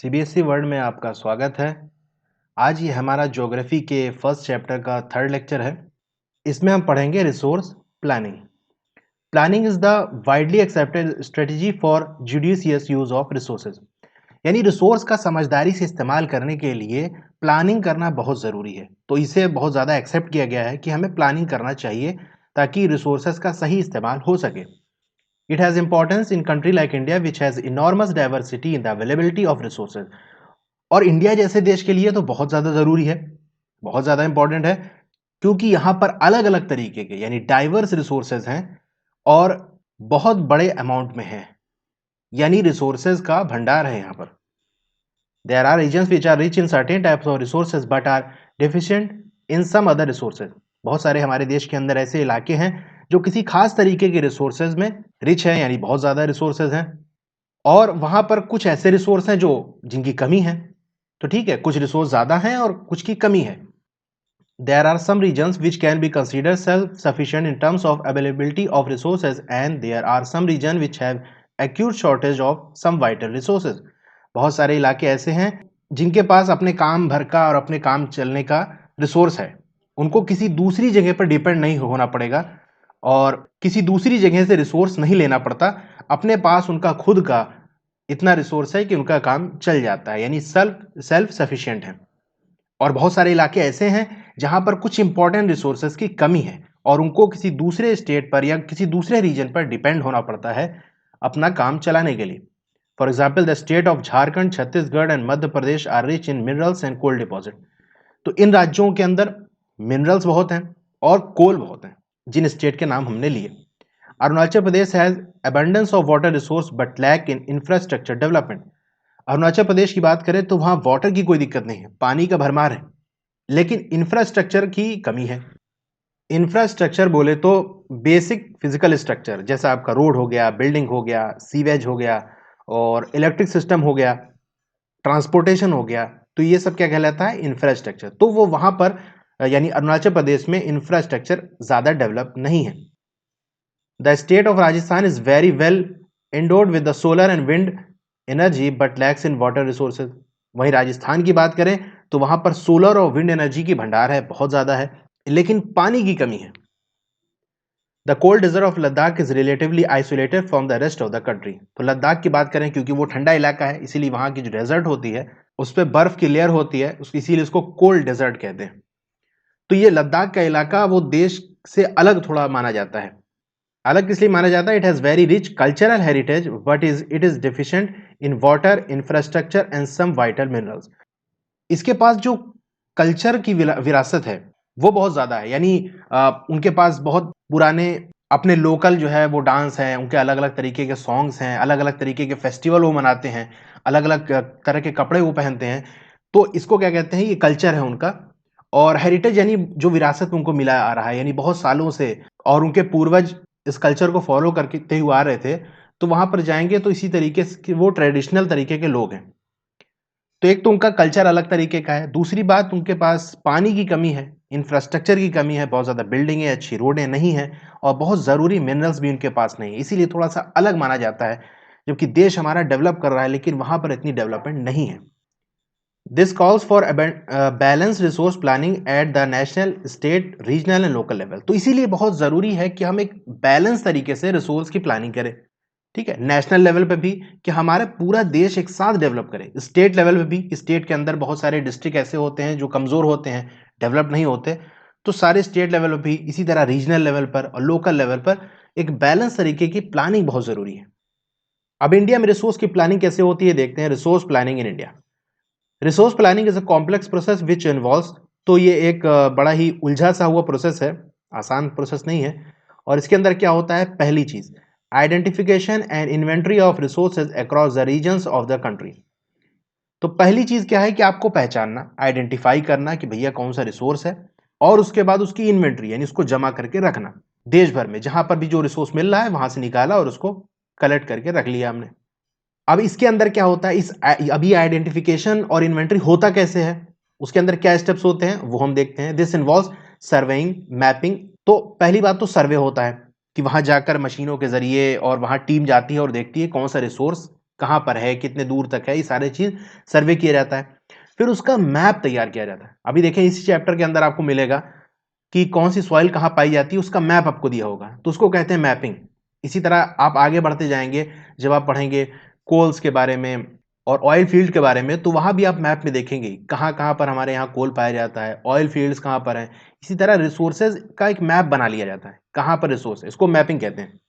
CBSE world में आपका स्वागत है। आज ये हमारा ज्योग्राफी के फर्स्ट चैप्टर का थर्ड लेक्चर है। इसमें हम पढ़ेंगे resource planning. Planning is the widely accepted strategy for judicious use of resources. यानी रिसोर्स का समझदारी से इस्तेमाल करने के लिए प्लानिंग करना बहुत ज़रूरी है। तो इसे बहुत ज़्यादा एक्सेप्ट किया गया है कि हमें प्लानिंग करना चाहिए ताकि रिसोर्सेज का सही इस्तेमाल हो सके। It has importance in country like India which has enormous diversity in the availability of resources. और इंडिया जैसे देश के लिए तो बहुत ज़्यादा ज़रूरी है, बहुत ज़्यादा इंपॉर्टेंट है, क्योंकि यहाँ पर अलग अलग तरीके के यानी डाइवर्स रिसोर्सेज हैं और बहुत बड़े अमाउंट में हैं, यानी रिसोर्सेज का भंडार है यहाँ पर। There are regions which are rich in certain types of resources but are deficient in some other resources. बहुत सारे हमारे देश के अंदर ऐसे इलाके हैं जो किसी खास तरीके के रिसोर्सेज में रिच हैं, यानी बहुत ज़्यादा रिसोर्सेज हैं, और वहाँ पर कुछ ऐसे रिसोर्स हैं जो जिनकी कमी है। तो ठीक है, कुछ रिसोर्स ज़्यादा हैं और कुछ की कमी है। There are some regions which can be considered self-sufficient in terms of availability of resources and there are some regions which have acute shortage of some vital resources. बहुत सारे इलाके ऐसे हैं जिनके पास अपने काम भर का और अपने काम चलने का रिसोर्स है, उनको किसी दूसरी जगह पर डिपेंड नहीं होना पड़ेगा और किसी दूसरी जगह से रिसोर्स नहीं लेना पड़ता। अपने पास उनका खुद का इतना रिसोर्स है कि उनका काम चल जाता है, यानी सेल्फ सफिशिएंट है। और बहुत सारे इलाके ऐसे हैं जहां पर कुछ इंपॉर्टेंट रिसोर्सेज की कमी है और उनको किसी दूसरे स्टेट पर या किसी दूसरे रीजन पर डिपेंड होना पड़ता है अपना काम चलाने के लिए। For example the state of Jharkhand, Chhattisgarh and Madhya Pradesh are rich in minerals and coal deposit. तो इन राज्यों के अंदर मिनरल्स बहुत हैं और कोल बहुत हैं, जिन स्टेट के नाम हमने लिए। Arunachal Pradesh has abundance of water resource but lack in infrastructure development. Arunachal Pradesh की बात करें तो वहां वाटर की कोई दिक्कत नहीं है, पानी का भरमार है, लेकिन इंफ्रास्ट्रक्चर की कमी है। इंफ्रास्ट्रक्चर बोले तो बेसिक फिजिकल स्ट्रक्चर, जैसा आपका रोड हो गया, बिल्डिंग हो गया, सीवेज हो गया और इलेक्ट्रिक सिस्टम हो गया, ट्रांसपोर्टेशन हो गया। तो ये सब क्या कहलाता है? इंफ्रास्ट्रक्चर। तो वो वहां पर यानी अरुणाचल प्रदेश में इंफ्रास्ट्रक्चर ज्यादा डेवलप नहीं है। The state of Rajasthan is very well endowed with the solar and wind energy but lacks in water resources। वहीं राजस्थान की बात करें तो वहां पर सोलर और विंड एनर्जी की भंडार है, बहुत ज्यादा है, लेकिन पानी की कमी है। The cold desert of Ladakh is relatively isolated from the rest of the country. तो लद्दाख की बात करें, क्योंकि वो ठंडा इलाका है, इसीलिए वहां की जो डेजर्ट होती है उस पर बर्फ की लेयर होती है, इसीलिए उसको कोल्ड डेजर्ट कहते हैं। तो ये लद्दाख का इलाका वो देश से अलग थोड़ा माना जाता है। अलग इसलिए माना जाता है, it has very rich cultural heritage but it is deficient in water, infrastructure and some vital minerals. इसके पास जो कल्चर की विरासत है वो बहुत ज़्यादा है, यानी उनके पास बहुत पुराने अपने लोकल जो है वो डांस हैं, उनके अलग अलग तरीके के सॉन्ग्स हैं, अलग अलग तरीके के फेस्टिवल वो मनाते हैं, अलग अलग तरह के कपड़े वो पहनते हैं। तो इसको क्या कहते हैं? ये कल्चर है उनका। और हेरिटेज यानी जो विरासत उनको मिला आ रहा है, यानी बहुत सालों से, और उनके पूर्वज इस कल्चर को फॉलो करते हुए आ रहे थे। तो वहां पर जाएंगे तो इसी तरीके से वो ट्रेडिशनल तरीके के लोग हैं। तो एक तो उनका कल्चर अलग तरीके का है, दूसरी बात उनके पास पानी की कमी है, इंफ्रास्ट्रक्चर की कमी है, बहुत ज़्यादा बिल्डिंगें, अच्छी रोडें नहीं हैं और बहुत ज़रूरी मिनरल्स भी उनके पास नहीं है, इसीलिए थोड़ा सा अलग माना जाता है। जबकि देश हमारा डेवलप कर रहा है लेकिन वहां पर इतनी डेवलपमेंट नहीं है। This calls for balance resource planning at the national, state, regional and local level. तो इसीलिए बहुत ज़रूरी है कि हम एक बैलेंस तरीके से रिसोर्स की प्लानिंग करें। ठीक है, नेशनल लेवल पे भी कि हमारा पूरा देश एक साथ डेवलप करे, स्टेट लेवल पे भी, स्टेट के अंदर बहुत सारे डिस्ट्रिक्ट ऐसे होते हैं जो कमज़ोर होते हैं, डेवलप नहीं होते। तो सारे स्टेट लेवल पे भी, इसी तरह रीजनल लेवल पर और लोकल लेवल पर एक बैलेंस तरीके की प्लानिंग बहुत ज़रूरी है। अब इंडिया में रिसोर्स की प्लानिंग कैसे होती है देखते हैं। Resource planning in India. Resource planning is a complex process which involves. तो ये एक बड़ा ही उलझा सा हुआ प्रोसेस है, आसान प्रोसेस नहीं है। और इसके अंदर क्या होता है? पहली चीज, identification and inventory of resources across the regions of the country. तो पहली चीज क्या है कि आपको पहचानना, आइडेंटिफाई करना कि भैया कौन सा रिसोर्स है, और उसके बाद उसकी इन्वेंट्री यानी उसको जमा करके रखना। देश भर में जहां पर भी जो रिसोर्स मिल रहा है वहां से निकाला और उसको कलेक्ट करके रख लिया हमने। अब इसके अंदर क्या होता है, अभी आइडेंटिफिकेशन और इन्वेंटरी होता कैसे है, उसके अंदर क्या स्टेप्स होते हैं वो हम देखते हैं। This involves surveying, mapping. तो पहली बात तो सर्वे होता है कि वहां जाकर मशीनों के जरिए, और वहां टीम जाती है और देखती है कौन सा रिसोर्स कहाँ पर है, कितने दूर तक है, ये सारी चीज़ सर्वे किया जाता है। फिर उसका मैप तैयार किया जाता है। अभी देखें इसी चैप्टर के अंदर आपको मिलेगा कि कौन सी सॉइल कहाँ पाई जाती है, उसका मैप आपको दिया होगा, तो उसको कहते हैं मैपिंग। इसी तरह आप आगे बढ़ते जाएंगे, जब आप पढ़ेंगे कोल्स के बारे में और ऑयल फील्ड के बारे में, तो वहाँ भी आप मैप में देखेंगे कहाँ-कहाँ पर हमारे यहाँ कोल पाया जाता है, ऑयल फील्ड्स कहाँ पर हैं। इसी तरह रिसोर्सेज का एक मैप बना लिया जाता है, कहाँ पर रिसोर्स है, इसको मैपिंग कहते हैं।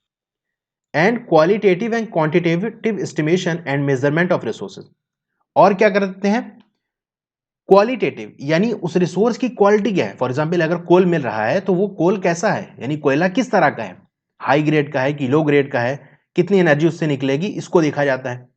And qualitative and quantitative estimation and measurement of resources. और क्या करते हैं, क्वालिटेटिव यानी उस रिसोर्स की क्वालिटी क्या है। फॉर एग्जांपल अगर कोल मिल रहा है तो वो कोल कैसा है, यानी कोयला किस तरह का है, हाई ग्रेड का है कि लो ग्रेड का है, कितनी एनर्जी उससे निकलेगी, इसको देखा जाता है।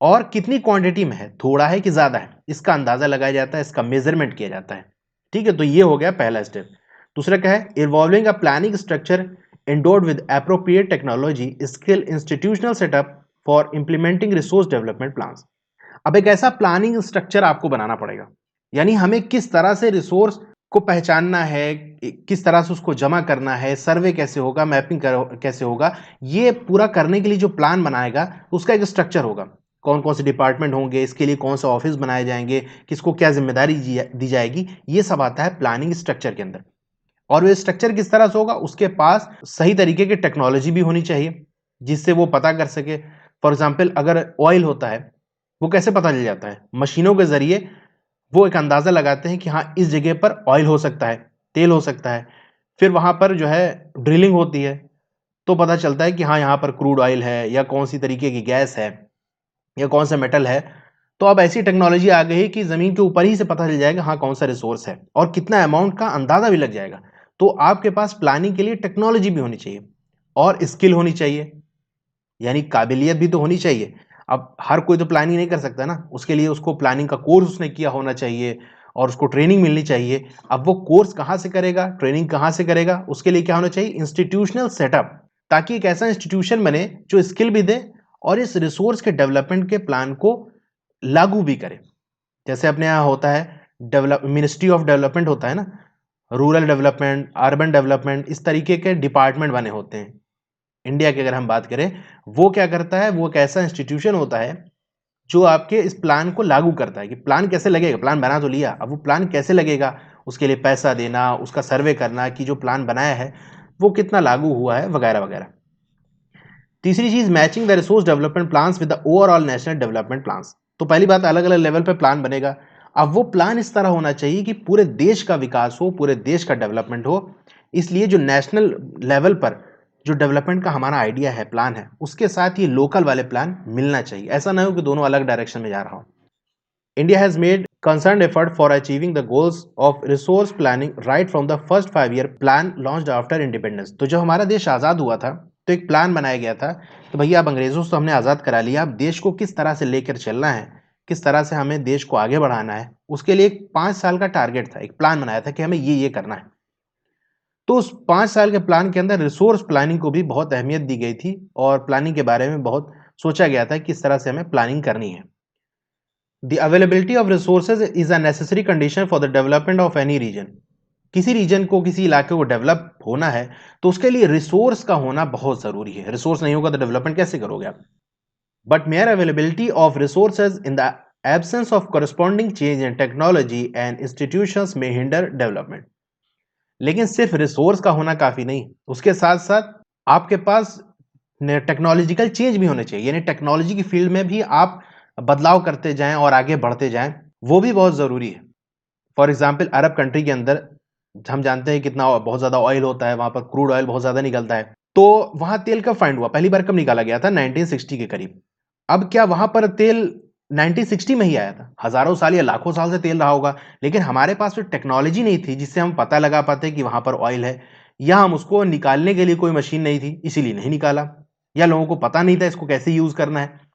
और कितनी क्वांटिटी में है, थोड़ा है कि ज्यादा है, इसका अंदाजा लगाया जाता है, इसका मेजरमेंट किया जाता है। ठीक है, तो ये हो गया पहला स्टेप। दूसरा क्या है, evolving a planning structure endowed with appropriate technology, skill, institutional setup for implementing resource development plans। अब एक ऐसा प्लानिंग स्ट्रक्चर आपको बनाना पड़ेगा, यानी हमें किस तरह से रिसोर्स को पहचानना है, किस तरह से उसको जमा करना है, सर्वे कैसे होगा, मैपिंग कैसे होगा, ये पूरा करने के लिए जो प्लान बनाएगा उसका एक स्ट्रक्चर होगा। कौन कौन से डिपार्टमेंट होंगे, इसके लिए कौन सा ऑफिस बनाए जाएंगे, किसको क्या जिम्मेदारी दी जाएगी, ये सब आता है प्लानिंग स्ट्रक्चर के अंदर। और वो स्ट्रक्चर किस तरह से होगा, उसके पास सही तरीके की टेक्नोलॉजी भी होनी चाहिए जिससे वो पता कर सके। फॉर एग्जाम्पल अगर ऑयल होता है, वो कैसे पता चल जाता है, मशीनों के जरिए वो एक अंदाजा लगाते हैं कि हाँ इस जगह पर ऑयल हो सकता है, तेल हो सकता है। फिर वहां पर जो है ड्रिलिंग होती है, तो पता चलता है कि हाँ यहाँ पर क्रूड ऑयल है, या कौन सी तरीके की गैस है, या कौन सा मेटल है। तो अब ऐसी टेक्नोलॉजी आ गई कि जमीन के ऊपर ही से पता चल जाएगा हाँ कौन सा रिसोर्स है, और कितना अमाउंट का अंदाजा भी लग जाएगा। तो आपके पास प्लानिंग के लिए टेक्नोलॉजी भी होनी चाहिए और स्किल होनी चाहिए, यानी काबिलियत भी तो होनी चाहिए। अब हर कोई तो प्लानिंग नहीं कर सकता ना, उसके लिए उसको प्लानिंग का कोर्स उसने किया होना चाहिए और उसको ट्रेनिंग मिलनी चाहिए। अब वो कोर्स कहाँ से करेगा, ट्रेनिंग कहाँ से करेगा, उसके लिए क्या होना चाहिए, इंस्टीट्यूशनल सेटअप, ताकि एक ऐसा इंस्टीट्यूशन बने जो स्किल भी दे और इस रिसोर्स के डेवलपमेंट के प्लान को लागू भी करे। जैसे अपने यहाँ होता है डेवलप मिनिस्ट्री ऑफ डेवलपमेंट होता है ना, रूरल डेवलपमेंट, अर्बन डेवलपमेंट, इस तरीके के डिपार्टमेंट बने होते हैं। इंडिया की अगर हम बात करें, वो क्या करता है, वो एक ऐसा इंस्टीट्यूशन होता है जो आपके इस प्लान को लागू करता है कि प्लान कैसे लगेगा। प्लान बना तो लिया, अब वो प्लान कैसे लगेगा, उसके लिए पैसा देना, उसका सर्वे करना कि जो प्लान बनाया है वो कितना लागू हुआ है, वगैरह वगैरह। तीसरी चीज, matching the resource development plans with the overall national development plans. तो पहली बात, अलग अलग लेवल पे प्लान बनेगा। अब वो प्लान इस तरह होना चाहिए कि पूरे देश का विकास हो, पूरे देश का डेवलपमेंट हो। इसलिए जो नेशनल लेवल पर जो डेवलपमेंट का हमारा आइडिया है, प्लान है, उसके साथ ये लोकल वाले प्लान मिलना चाहिए। ऐसा ना हो कि दोनों अलग डायरेक्शन में जा रहा हो। India has made concerned effort for achieving the goals of resource planning right from the first 5-year plan launched after independence। तो जब हमारा देश आज़ाद हुआ था तो एक प्लान बनाया गया था तो भैया अब अंग्रेज़ों से तो हमने आज़ाद करा लिया, अब देश को किस तरह से लेकर चलना है, किस तरह से हमें देश को आगे बढ़ाना है, उसके लिए एक 5 साल का टारगेट था, एक प्लान बनाया था कि हमें ये करना है। तो उस 5 साल के प्लान के अंदर रिसोर्स प्लानिंग को भी बहुत अहमियत दी गई थी और प्लानिंग के बारे में बहुत सोचा गया था कि किस तरह से हमें प्लानिंग करनी है। The availability of resources is a necessary condition for the development of any region। किसी रीजन को, किसी इलाके को डेवलप होना है तो उसके लिए रिसोर्स का होना बहुत जरूरी है। रिसोर्स नहीं होगा तो डेवलपमेंट कैसे करोगे आप। But mayor availability of resources in the absence of corresponding change in technology and institutions may hinder development। लेकिन सिर्फ रिसोर्स का होना काफी नहीं, उसके साथ साथ आपके पास टेक्नोलॉजिकल चेंज भी होने चाहिए, यानी टेक्नोलॉजी की फील्ड में भी आप बदलाव करते जाएं और आगे बढ़ते जाएं, वो भी बहुत ज़रूरी है। फॉर एग्जांपल अरब कंट्री के अंदर हम जानते हैं कितना बहुत ज़्यादा ऑयल होता है, वहाँ पर क्रूड ऑयल बहुत ज़्यादा निकलता है। तो वहाँ तेल कब फाइंड हुआ, पहली बार कब निकाला गया था, 1960 के करीब। अब क्या वहाँ पर तेल 1960 में ही आया था, हज़ारों साल या लाखों साल से तेल रहा होगा, लेकिन हमारे पास तो टेक्नोलॉजी नहीं थी जिससे हम पता लगा पाते कि वहाँ पर ऑयल है, या हम उसको निकालने के लिए कोई मशीन नहीं थी इसीलिए नहीं निकाला, या लोगों को पता नहीं था इसको कैसे यूज़ करना है।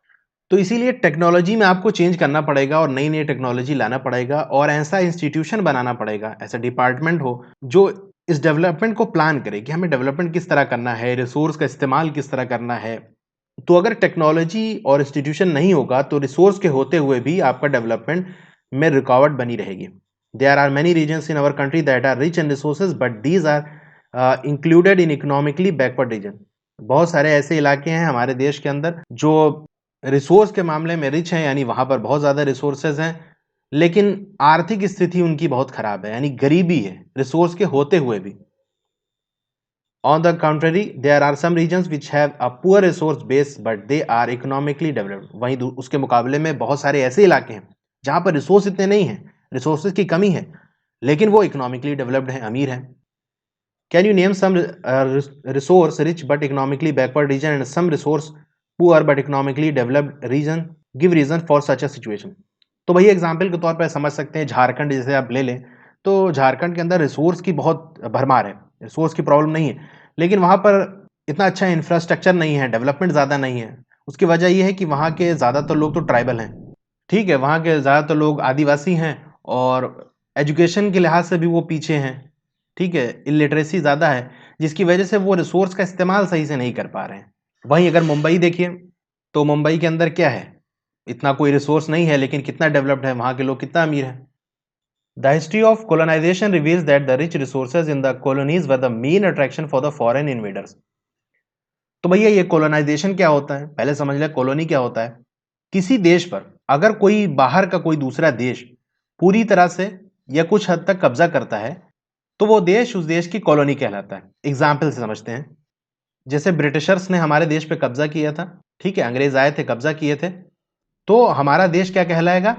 तो इसीलिए टेक्नोलॉजी में आपको चेंज करना पड़ेगा और नई नई टेक्नोलॉजी लाना पड़ेगा और ऐसा इंस्टीट्यूशन बनाना पड़ेगा, ऐसा डिपार्टमेंट हो जो इस डेवलपमेंट को प्लान करे कि हमें डेवलपमेंट किस तरह करना है, रिसोर्स का इस्तेमाल किस तरह करना है। तो अगर टेक्नोलॉजी और इंस्टीट्यूशन नहीं होगा तो रिसोर्स के होते हुए भी आपका डेवलपमेंट में रुकावट बनी रहेगी। There are many regions in our country that are rich in resources but these are included in economically backward region. बहुत सारे ऐसे इलाके हैं हमारे देश के अंदर जो रिसोर्स के मामले में रिच हैं, यानी वहां पर बहुत ज्यादा रिसोर्सेज हैं, लेकिन आर्थिक स्थिति उनकी बहुत खराब है, यानी गरीबी है रिसोर्स के होते हुए भी। On the contrary, there are some regions which have a poor resource base but they are economically developed. वहीं उसके मुकाबले में बहुत सारे ऐसे इलाके हैं जहां पर रिसोर्स इतने नहीं हैं, रिसोर्सेज की कमी है, लेकिन वो इकोनॉमिकली डेवलप्ड हैं, अमीर हैं। Can you name some resource rich but economically backward region and some resource poor but economically developed region? Give reason for such a situation. तो भैया एग्जाम्पल के तौर पर समझ सकते हैं, झारखंड जैसे आप ले लें, तो झारखंड के अंदर रिसोर्स की बहुत भरमार है, रिसोर्स की प्रॉब्लम नहीं है, लेकिन वहाँ पर इतना अच्छा इंफ्रास्ट्रक्चर नहीं है, डेवलपमेंट ज़्यादा नहीं है। उसकी वजह यह है कि वहाँ के ज़्यादातर लोग तो ट्राइबल हैं, ठीक है, वहाँ के ज़्यादातर लोग आदिवासी हैं, और एजुकेशन के लिहाज से भी वो पीछे हैं, ठीक है, इलिटरेसी ज़्यादा है, जिसकी वजह से वो रिसोर्स का इस्तेमाल सही से नहीं कर पा रहे हैं। वहीं अगर मुंबई देखिए, तो मुंबई के अंदर क्या है, इतना कोई रिसोर्स नहीं है, लेकिन कितना डेवलप्ड है, वहाँ के लोग कितना अमीर है। The history of colonization reveals that the rich resources in the colonies were the main attraction for the foreign invaders. तो भैया ये कोलोनाइजेशन क्या होता है, पहले समझ लें कॉलोनी क्या होता है। किसी देश पर अगर कोई बाहर का कोई दूसरा देश पूरी तरह से या कुछ हद तक कब्जा करता है, तो वो देश उस देश की कॉलोनी कहलाता है। एग्जाम्पल से समझते हैं, जैसे ब्रिटिशर्स ने हमारे देश पे कब्जा किया था, ठीक है, अंग्रेज आए थे, कब्जा किए थे, तो हमारा देश क्या कहलाएगा,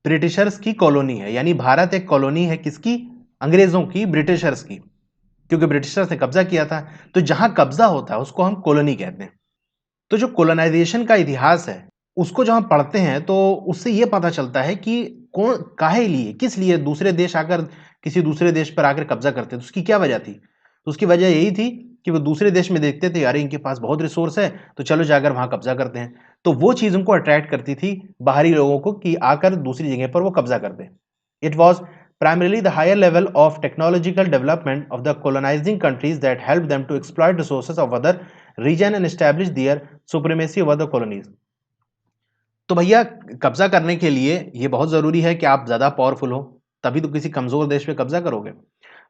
ब्रिटिशर्स की कॉलोनी है, यानी भारत एक कॉलोनी है किसकी, अंग्रेजों की, ब्रिटिशर्स की, क्योंकि ब्रिटिशर्स ने कब्जा किया था। तो जहां कब्जा होता है उसको हम कॉलोनी कहते हैं। तो जो कोलोनाइजेशन का इतिहास है, उसको जब हम पढ़ते हैं तो उससे ये पता चलता है कि कौन काहे लिए, किस लिए दूसरे देश आकर किसी दूसरे देश पर आकर कब्जा करते थे, उसकी क्या वजह थी। तो उसकी वजह यही थी कि वो दूसरे देश में देखते थे, अरे इनके पास बहुत रिसोर्स है, तो चलो जाकर वहां कब्जा करते हैं। तो वो चीज उनको अट्रैक्ट करती थी बाहरी लोगों को कि आकर दूसरी जगह पर वो कब्जा कर दें। It was primarily the higher level of technological development of the colonizing countries that helped them to exploit resources of other region and establish their supremacy over the colonies. तो भैया कब्जा करने के लिए ये बहुत जरूरी है कि आप ज्यादा पावरफुल हो, तभी तो किसी कमजोर देश पे कब्जा करोगे।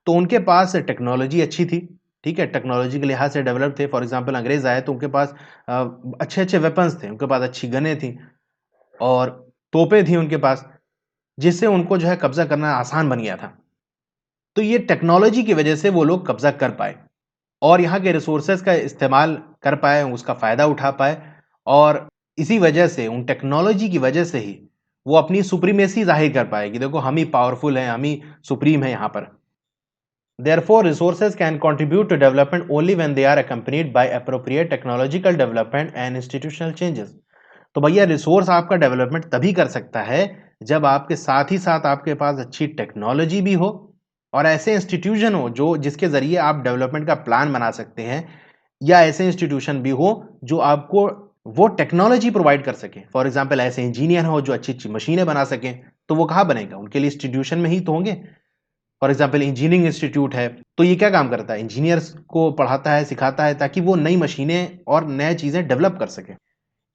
तो उनके पास टेक्नोलॉजी अच्छी थी, ठीक है, टेक्नोलॉजी के लिहाज से डेवलप थे। फॉर एग्जांपल अंग्रेज आए तो उनके पास अच्छे अच्छे वेपन्स थे, उनके पास अच्छी गनें थी और तोपें थी उनके पास, जिससे उनको जो है कब्जा करना आसान बन गया था। तो ये टेक्नोलॉजी की वजह से वो लोग कब्जा कर पाए और यहाँ के रिसोर्सेज का इस्तेमाल कर पाए, उसका फायदा उठा पाए, और इसी वजह से उन टेक्नोलॉजी की वजह से ही वो अपनी सुप्रीमेसी जाहिर कर पाए कि देखो हम ही पावरफुल हैं, हम ही सुप्रीम है यहाँ पर। Therefore, resources can contribute to development only when they are accompanied by appropriate technological development and institutional changes. तो भैया रिसोर्स आपका डेवलपमेंट तभी कर सकता है जब आपके साथ ही साथ आपके पास अच्छी टेक्नोलॉजी भी हो और ऐसे इंस्टीट्यूशन हो जो जिसके जरिए आप डेवलपमेंट का प्लान बना सकते हैं, या ऐसे इंस्टीट्यूशन भी हो जो आपको वो टेक्नोलॉजी प्रोवाइड कर सके। फॉर एग्जांपल ऐसे इंजीनियर हो जो अच्छी अच्छी मशीनें बना सकें, तो वो कहाँ बनेगा, उनके लिए इंस्टीट्यूशन में ही तो होंगे। फॉर एग्जाम्पल इंजीनियरिंग इंस्टीट्यूट है, तो ये क्या काम करता है, इंजीनियर्स को पढ़ाता है, सिखाता है, ताकि वो नई मशीनें और नए चीजें डेवलप कर सके।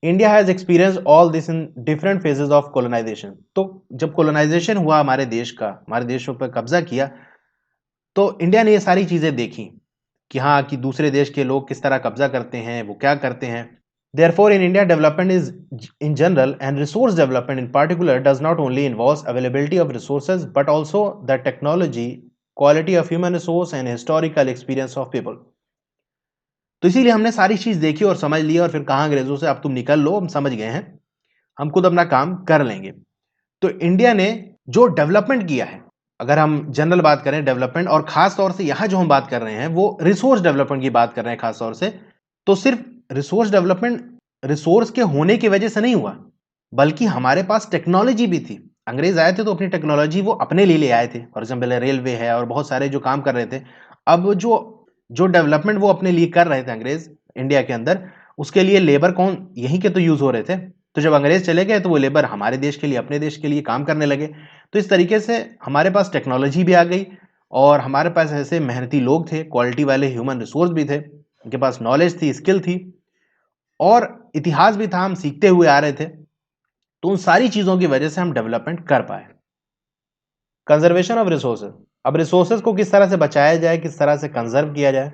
India has experience all this in different phases of colonization. तो जब कोलोनाइजेशन हुआ हमारे देश का, हमारे देशों पर कब्जा किया, तो इंडिया ने ये सारी चीजें देखी कि हाँ, कि दूसरे देश के लोग किस तरह कब्जा करते हैं, वो क्या करते हैं। Therefore, in India, development is in general and resource development in particular does not only involve availability of resources but also the technology, quality of human resource and historical experience of people. तो इसीलिए हमने सारी चीज देखी और समझ ली और फिर कहा अंग्रेजों से अब तुम निकल लो, हम समझ गए हैं, हम खुद अपना काम कर लेंगे। तो इंडिया ने जो डेवलपमेंट किया है, अगर हम जनरल बात करें डेवलपमेंट, और खास तौर से यहां जो हम बात कर रहे हैं वो रिसोर्स डेवलपमेंट की बात कर रहे हैं खास तौर से, तो सिर्फ रिसोर्स डेवलपमेंट रिसोर्स के होने की वजह से नहीं हुआ, बल्कि हमारे पास टेक्नोलॉजी भी थी। अंग्रेज आए थे तो अपनी टेक्नोलॉजी वो अपने लिए ले आए थे, फॉर एग्जाम्पल रेलवे है और बहुत सारे जो काम कर रहे थे। अब जो जो डेवलपमेंट वो अपने लिए कर रहे थे अंग्रेज इंडिया के अंदर, उसके लिए लेबर कौन, यहीं के तो यूज हो रहे थे। तो जब अंग्रेज चले गए तो वो लेबर हमारे देश के लिए, अपने देश के लिए काम करने लगे। तो इस तरीके से हमारे पास टेक्नोलॉजी भी आ गई और हमारे पास ऐसे मेहनती लोग थे, क्वालिटी वाले ह्यूमन रिसोर्स भी थे, उनके पास नॉलेज थी, स्किल थी, और इतिहास भी था, हम सीखते हुए आ रहे थे। तो उन सारी चीजों की वजह से हम डेवलपमेंट कर पाए। कंजर्वेशन ऑफ रिसोर्सेज, अब रिसोर्सेज को किस तरह से बचाया जाए, किस तरह से कंजर्व किया जाए।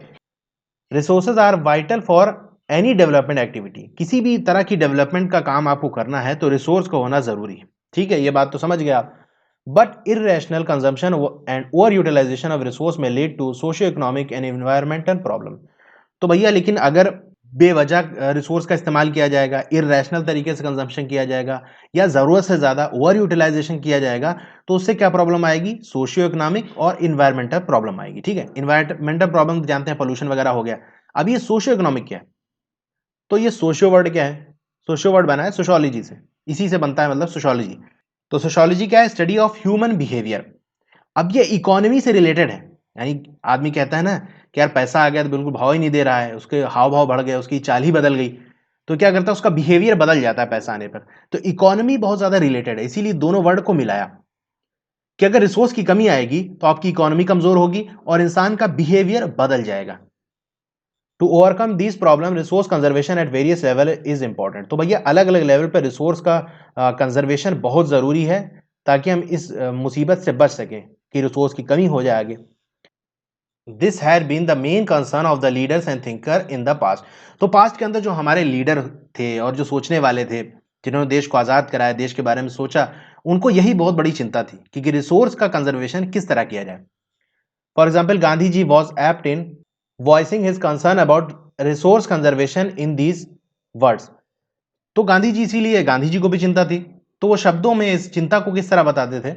Resources are vital for any development activity, किसी भी तरह की डेवलपमेंट का काम आपको करना है तो रिसोर्स का होना जरूरी है। ठीक है, ये बात तो समझ गए आप। But irrational consumption and over utilization of resource में lead to socio economic and environmental problem. तो भैया लेकिन अगर बेवजह रिसोर्स का इस्तेमाल किया जाएगा, इरेशनल तरीके से कंजम्पशन किया जाएगा या ज़रूरत से ज़्यादा ओवर यूटिलाइजेशन किया जाएगा, तो उससे क्या प्रॉब्लम आएगी? सोशियो इकोनॉमिक और इन्वायरमेंटल प्रॉब्लम आएगी। ठीक है, इन्वायरमेंटल प्रॉब्लम जानते हैं, पोल्यूशन वगैरह हो गया। अब ये सोशियो इकोनॉमिक क्या है? तो ये सोशियो वर्ड क्या है? सोशियो वर्ड बना है सोशियोलॉजी से, इसी से बनता है मतलब सोशियोलॉजी। तो सोशियोलॉजी क्या है? Study of human behaviour. अब ये इकोनॉमी से रिलेटेड है, यानी आदमी कहता है ना कि यार पैसा आ गया तो बिल्कुल भाव ही नहीं दे रहा है, उसके हाव भाव बढ़ गए, उसकी चाल ही बदल गई, तो क्या करता है उसका बिहेवियर बदल जाता है पैसा आने पर। तो इकोनॉमी बहुत ज्यादा रिलेटेड है, इसीलिए दोनों वर्ड को मिलाया कि अगर रिसोर्स की कमी आएगी तो आपकी इकोनॉमी कमजोर होगी और इंसान का बिहेवियर बदल जाएगा। To overcome this problem resource conservation at various level is important. तो भैया अलग अलग लेवल पर रिसोर्स का कंजर्वेशन बहुत जरूरी है, ताकि हम इस मुसीबत से बच सकें कि रिसोर्स की कमी हो जाए आगे। This had been the main concern of the leaders and thinker in the past. तो पास्ट के अंदर जो हमारे लीडर थे और जो सोचने वाले थे, जिन्होंने देश को आज़ाद कराया, देश के बारे में सोचा, उनको यही बहुत बड़ी चिंता थी कि रिसोर्स का कंजर्वेशन किस तरह किया जाए। For example Gandhi ji was apt in voicing his concern about resource conservation in these words. तो गांधी जी, इसीलिए गांधी जी को भी चिंता थी, तो वो शब्दों में इस चिंता को किस तरह बताते थे?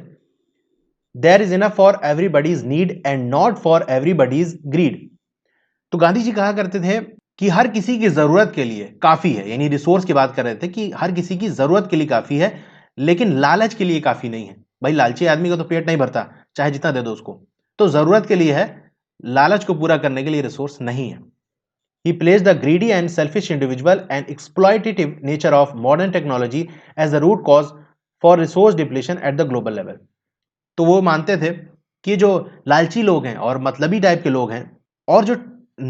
There is enough for everybody's need and not for everybody's greed. तो गांधी जी कहा करते थे कि हर किसी की जरूरत के लिए काफी है, यानी रिसोर्स की बात कर रहे थे कि हर किसी की जरूरत के लिए काफी है, लेकिन लालच के लिए काफी नहीं है। भाई लालची आदमी को तो पेट नहीं भरता, चाहे जितना दे दो उसको। तो जरूरत के लिए है, लालच को पूरा करने के लिए रिसोर्स नहीं है। He placed the greedy and selfish individual and exploitative nature of modern technology as the root cause for resource depletion at the global level. तो वो मानते थे कि जो लालची लोग हैं और मतलबी टाइप के लोग हैं, और जो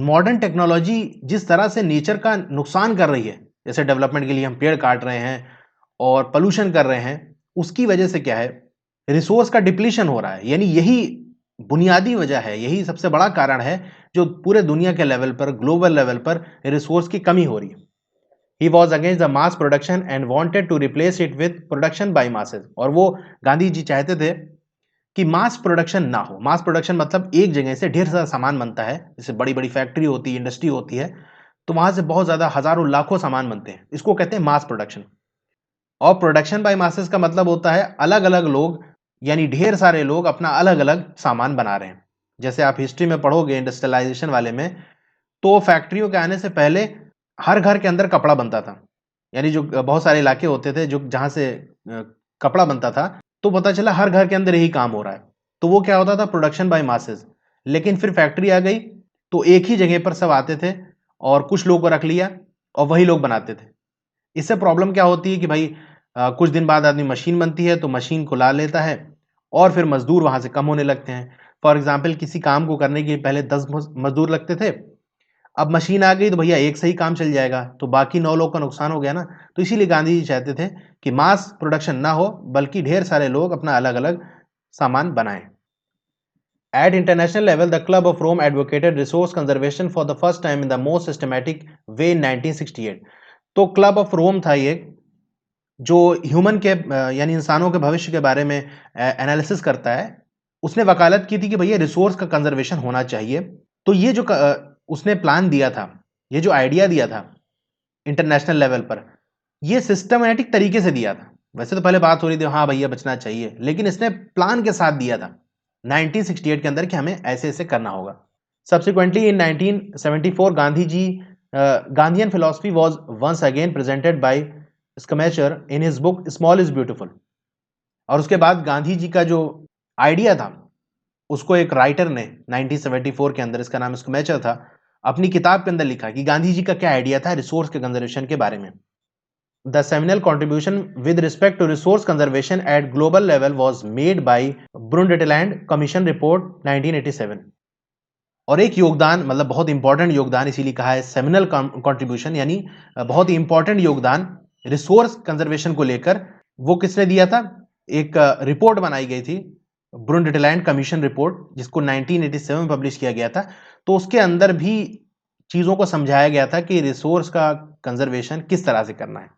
मॉडर्न टेक्नोलॉजी जिस तरह से नेचर का नुकसान कर रही है, जैसे डेवलपमेंट के लिए हम पेड़ काट रहे हैं और पोल्यूशन कर रहे हैं, उसकी वजह से क्या है? रिसोर्स का डिप्लीशन हो रहा है। यानी यही बुनियादी वजह है, यही सबसे बड़ा कारण है जो पूरे दुनिया के लेवल पर, ग्लोबल लेवल पर रिसोर्स की कमी हो रही है। He was against the mass production and wanted to replace it with production by masses. और वो गांधी जी चाहते थे कि मास प्रोडक्शन ना हो। मास प्रोडक्शन मतलब एक जगह से ढेर सारा सामान बनता है, जैसे बड़ी बड़ी फैक्ट्री होती है, इंडस्ट्री होती है, तो वहां से बहुत ज्यादा हजारों लाखों सामान बनते हैं, इसको कहते हैं मास प्रोडक्शन। और प्रोडक्शन बाय मासेस का मतलब होता है अलग अलग लोग, यानी ढेर सारे लोग अपना अलग अलग सामान बना रहे हैं। जैसे आप हिस्ट्री में पढ़ोगे इंडस्ट्रियलाइजेशन वाले में, तो फैक्ट्रियों के आने से पहले हर घर के अंदर कपड़ा बनता था। यानी जो बहुत सारे इलाके होते थे जो जहां से कपड़ा बनता था, तो पता चला हर घर के अंदर यही काम हो रहा है, तो वो क्या होता था? Production by masses. लेकिन फिर फैक्ट्री आ गई तो एक ही जगह पर सब आते थे और कुछ लोग को रख लिया और वही लोग बनाते थे। इससे प्रॉब्लम क्या होती है कि भाई कुछ दिन बाद आदमी मशीन बनती है तो मशीन को ला लेता है और फिर मजदूर वहां से कम होने लगते हैं। फॉर एग्जाम्पल किसी काम को करने के लिए पहले 10 मजदूर लगते थे, अब मशीन आ गई तो भैया एक से ही काम चल जाएगा, तो बाकी 9 लोग का नुकसान हो गया ना। तो इसीलिए गांधी जी चाहते थे कि मास प्रोडक्शन ना हो, बल्कि ढेर सारे लोग अपना अलग अलग सामान बनाएं। At international level, the Club of Rome advocated resource conservation for the first time in the most systematic way in 1968। तो क्लब ऑफ रोम था ये, जो ह्यूमन के यानी इंसानों के भविष्य के बारे में एनालिसिस करता है। उसने वकालत की थी कि भैया रिसोर्स का कंजर्वेशन होना चाहिए। तो ये जो उसने प्लान दिया था, ये जो आइडिया दिया था इंटरनेशनल लेवल पर, ये सिस्टमैटिक तरीके से दिया था। वैसे तो पहले बात हो रही थी हाँ भैया बचना चाहिए, लेकिन इसने प्लान के साथ दिया था 1968 के अंदर कि हमें ऐसे ऐसे करना होगा। Subsequently in 1974 Gandhi ji Gandhian philosophy was once again presented by Schumacher in his book small is beautiful. और उसके बाद गांधी जी का जो आइडिया था उसको एक राइटर ने 1974 के अंदर, इसका नाम स्कमेचर था, अपनी किताब के अंदर लिखा कि गांधी जी का क्या आइडिया था रिसोर्स के कंजर्वेशन के बारे में। The seminal contribution with respect to resource conservation at global level was made by Brundtland Commission Report 1987। और एक योगदान, मतलब बहुत इंपॉर्टेंट योगदान, इसीलिए कहा है सेमिनल कंट्रीब्यूशन, यानी बहुत ही इंपॉर्टेंट योगदान रिसोर्स कंजर्वेशन को लेकर, वो किसने दिया था? एक रिपोर्ट बनाई गई थी, ब्रुंडटलैंड कमीशन रिपोर्ट, जिसको 1987 में पब्लिश किया गया था। तो उसके अंदर भी चीज़ों को समझाया गया था कि रिसोर्स का कंजर्वेशन किस तरह से करना है।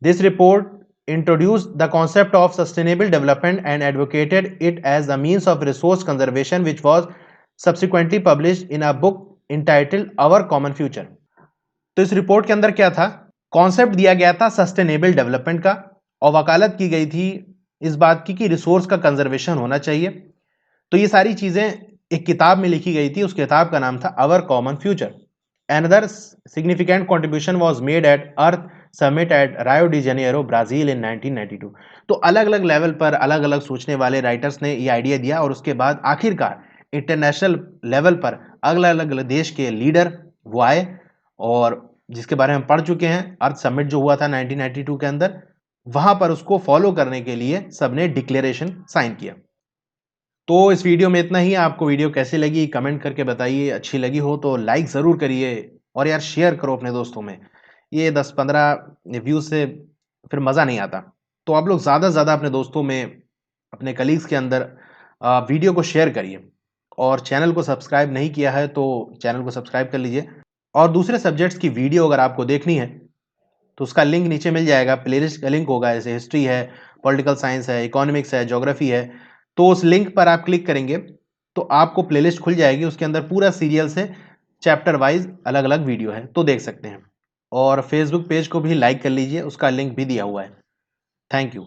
This report introduced the concept of sustainable development and advocated it as a means of resource conservation, which was subsequently published in a book entitled Our Common Future. तो इस रिपोर्ट के अंदर क्या था, कॉन्सेप्ट दिया गया था सस्टेनेबल डेवलपमेंट का और वकालत की गई थी इस बात की कि रिसोर्स का कंजर्वेशन होना चाहिए। तो ये सारी चीजें एक किताब में लिखी गई थी, उस किताब का नाम था our common future. Another significant contribution was made at Earth Summit at Rio de Janeiro, Brazil in 1992. तो अलग अलग लेवल पर अलग अलग सोचने वाले राइटर्स ने ये आइडिया दिया और उसके बाद आखिरकार इंटरनेशनल लेवल पर अलग अलग देश के लीडर वो आए और जिसके बारे में हम पढ़ चुके हैं, अर्थ समिट जो हुआ था 1992 के अंदर, वहां पर उसको फॉलो करने के लिए सबने डिक्लेरेशन साइन किया। तो इस वीडियो में इतना ही। आपको वीडियो कैसी लगी कमेंट करके बताइए, अच्छी लगी हो तो लाइक ज़रूर करिए और यार शेयर करो अपने दोस्तों में। ये 10-15 व्यूज़ से फिर मज़ा नहीं आता, तो आप लोग ज़्यादा से ज़्यादा अपने दोस्तों में, अपने कलीग्स के अंदर वीडियो को शेयर करिए और चैनल को सब्सक्राइब नहीं किया है तो चैनल को सब्सक्राइब कर लीजिए। और दूसरे सब्जेक्ट्स की वीडियो अगर आपको देखनी है तो उसका लिंक नीचे मिल जाएगा, प्लेलिस्ट का लिंक होगा, जैसे हिस्ट्री है, पॉलिटिकल साइंस है, इकोनॉमिक्स है, ज्योग्राफी है। तो उस लिंक पर आप क्लिक करेंगे तो आपको प्लेलिस्ट खुल जाएगी, उसके अंदर पूरा सीरियल से चैप्टर वाइज अलग अलग वीडियो है, तो देख सकते हैं। और फेसबुक पेज को भी लाइक कर लीजिए, उसका लिंक भी दिया हुआ है। Thank you.